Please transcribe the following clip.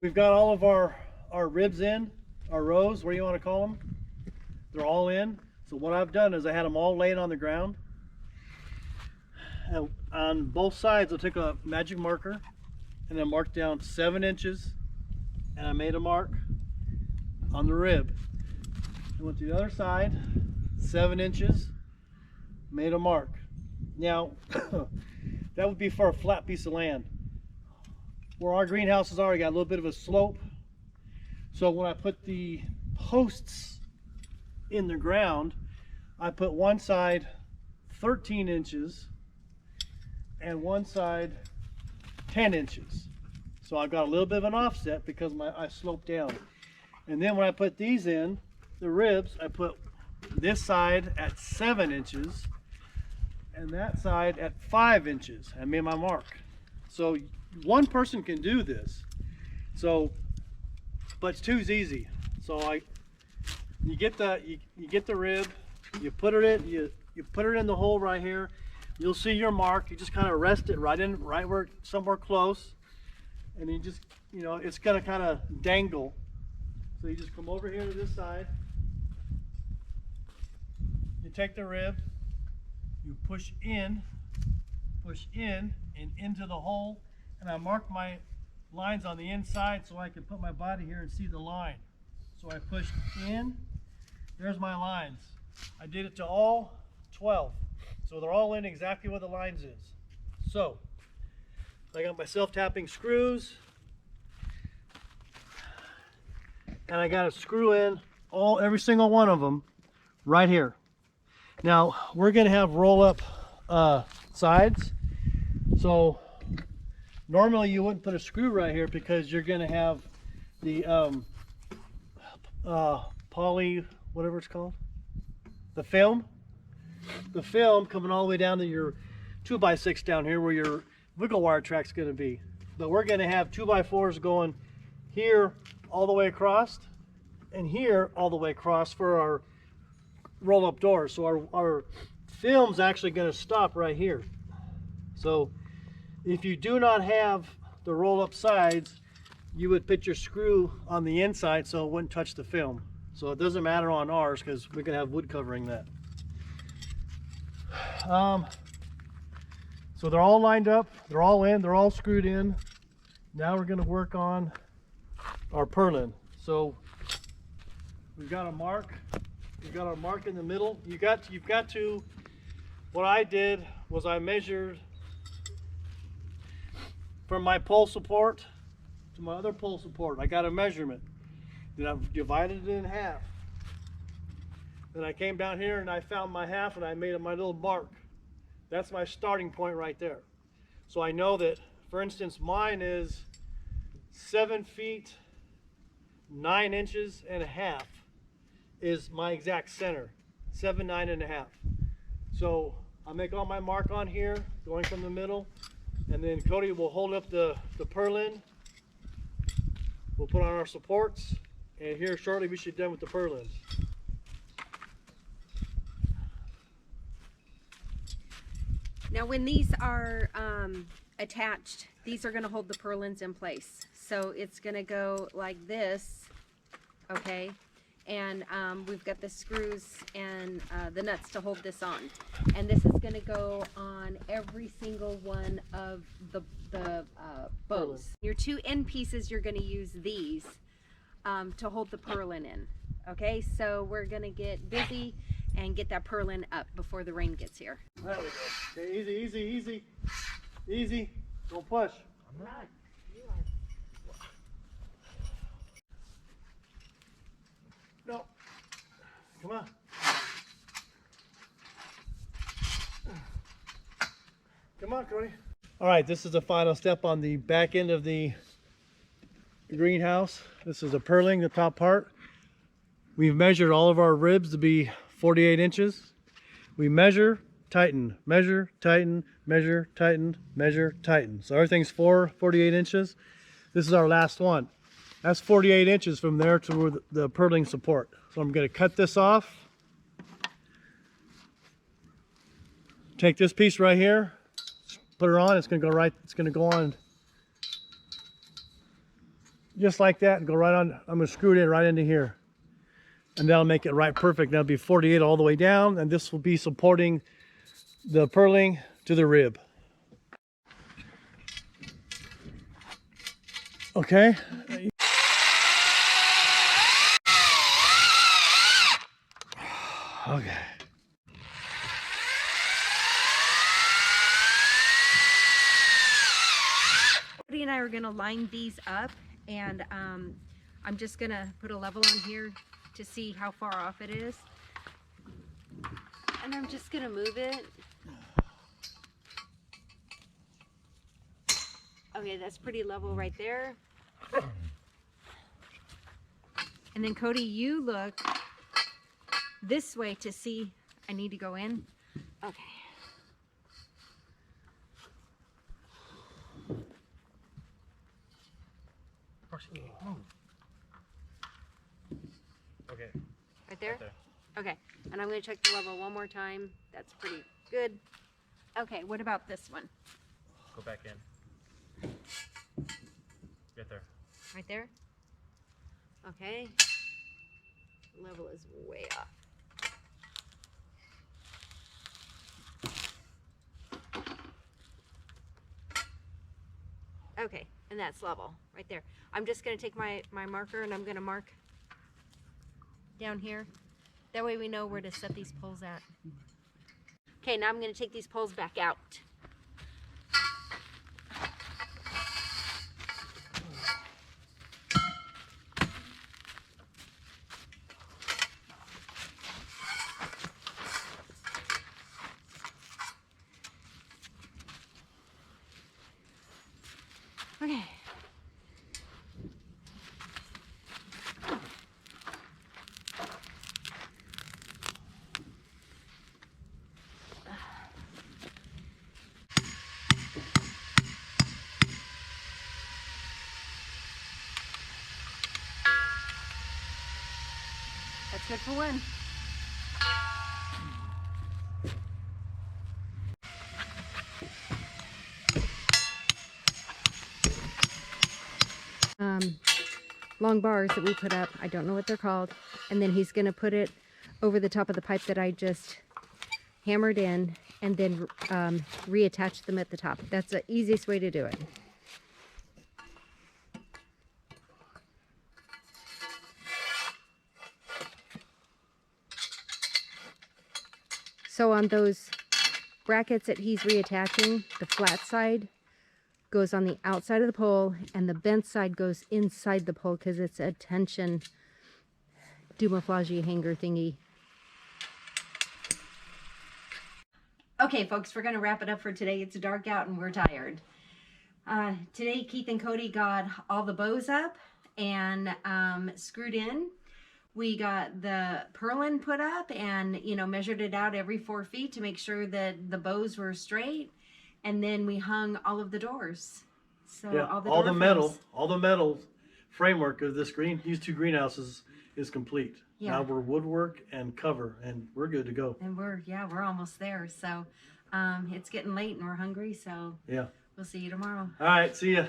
We've got all of our ribs in, our rows, what do you want to call them? They're all in. So what I've done is I had them all laying on the ground. And on both sides I took a magic marker and I marked down 7 inches and I made a mark on the rib. I went to the other side, 7 inches, made a mark. Now that would be for a flat piece of land. Where our greenhouses are, we got a little bit of a slope. So when I put the posts in the ground, I put one side 13 inches and one side 10 inches. So I've got a little bit of an offset because I sloped down. And then when I put these in, the ribs, I put this side at 7 inches and that side at 5 inches. I made my mark. So one person can do this. So, but two's easy. So you get the rib, you put it in, you put it in the hole right here. You'll see your mark. You just kind of rest it right where somewhere close, and you just, it's gonna kind of dangle. So you just come over here to this side. You take the rib, you push in and into the hole, and I mark my lines on the inside so I can put my body here and see the line. So I pushed in, there's my lines. I did it to all 12. So they're all in exactly where the lines is. So I got my self-tapping screws, and I got to screw in every single one of them right here. Now we're going to have roll-up sides. So normally you wouldn't put a screw right here because you're going to have the poly, whatever it's called, the film coming all the way down to your 2x6 down here where your wiggle wire track's going to be. But we're going to have 2x4s going here all the way across and here all the way across for our roll-up doors. So our film's actually going to stop right here. So if you do not have the roll-up sides, you would put your screw on the inside so it wouldn't touch the film. So it doesn't matter on ours because we're going to have wood covering that. So they're all lined up, they're all in, they're all screwed in. Now we're going to work on our purlin. So we've got a mark. We've got our mark in the middle. You've got to, what I did was I measured from my pole support to my other pole support. I got a measurement. Then I've divided it in half. Then I came down here and I found my half and I made my little mark. That's my starting point right there. So I know that, for instance, mine is 7 feet 9 inches and a half is my exact center. 7, 9 and a half. So I'll make all my mark on here, going from the middle, and then Cody will hold up the purlin. We'll put on our supports, and here shortly we should be done with the purlins. Now when these are attached, these are going to hold the purlins in place. So it's going to go like this, okay? And we've got the screws and the nuts to hold this on. And this is going to go on every single one of the bows. Your 2 end pieces, you're going to use these to hold the purlin in. Okay, so we're going to get busy and get that purlin up before the rain gets here. There we go. Okay, easy, easy, easy. Easy. Don't push. I'm not. You are. No. Come on. Come on, Cody. All right, this is the final step on the back end of the greenhouse. This is a purling, the top part. We've measured all of our ribs to be 48 inches. We measure, tighten, measure, tighten, measure, tighten, measure, tighten. So everything's 48 inches. This is our last one. That's 48 inches from there to where the purling support. So I'm going to cut this off. Take this piece right here, put her on. It's going to go on just like that and go right on. I'm gonna screw it in right into here. And that'll make it right perfect. That'll be 48 all the way down, and this will be supporting the purling to the rib. Okay. Okay. Cody and I are gonna line these up, and I'm just gonna put a level on here to see how far off it is. And I'm just gonna move it. Okay, that's pretty level right there. And then Cody, you look this way to see, I need to go in. Okay. Okay. Right there? Right there. Okay, and I'm gonna check the level one more time. That's pretty good. Okay, what about this one? Go back in. Right there. Right there? Okay. Level is way off. Okay, and that's level right there. I'm just gonna take my marker and I'm gonna mark down here. That way we know where to set these poles at. Okay, now I'm gonna take these poles back out. Okay. That's good for one. Long bars that we put up, I don't know what they're called, and then he's gonna put it over the top of the pipe that I just hammered in, and then reattach them at the top. That's the easiest way to do it. So on those brackets that he's reattaching, the flat side goes on the outside of the pole and the bent side goes inside the pole because it's a tension camouflage hanger thingy. Okay folks, we're gonna wrap it up for today. It's dark out and we're tired. Today Keith and Cody got all the bows up and screwed in. We got the purlin put up and, you know, measured it out every 4 feet to make sure that the bows were straight. And then we hung all of the doors. So Yeah, all the metal framework of this these two greenhouses is complete. Yeah. Now we're woodwork and cover, and we're good to go. And we're almost there. So it's getting late and we're hungry. So yeah, we'll see you tomorrow. All right, see ya.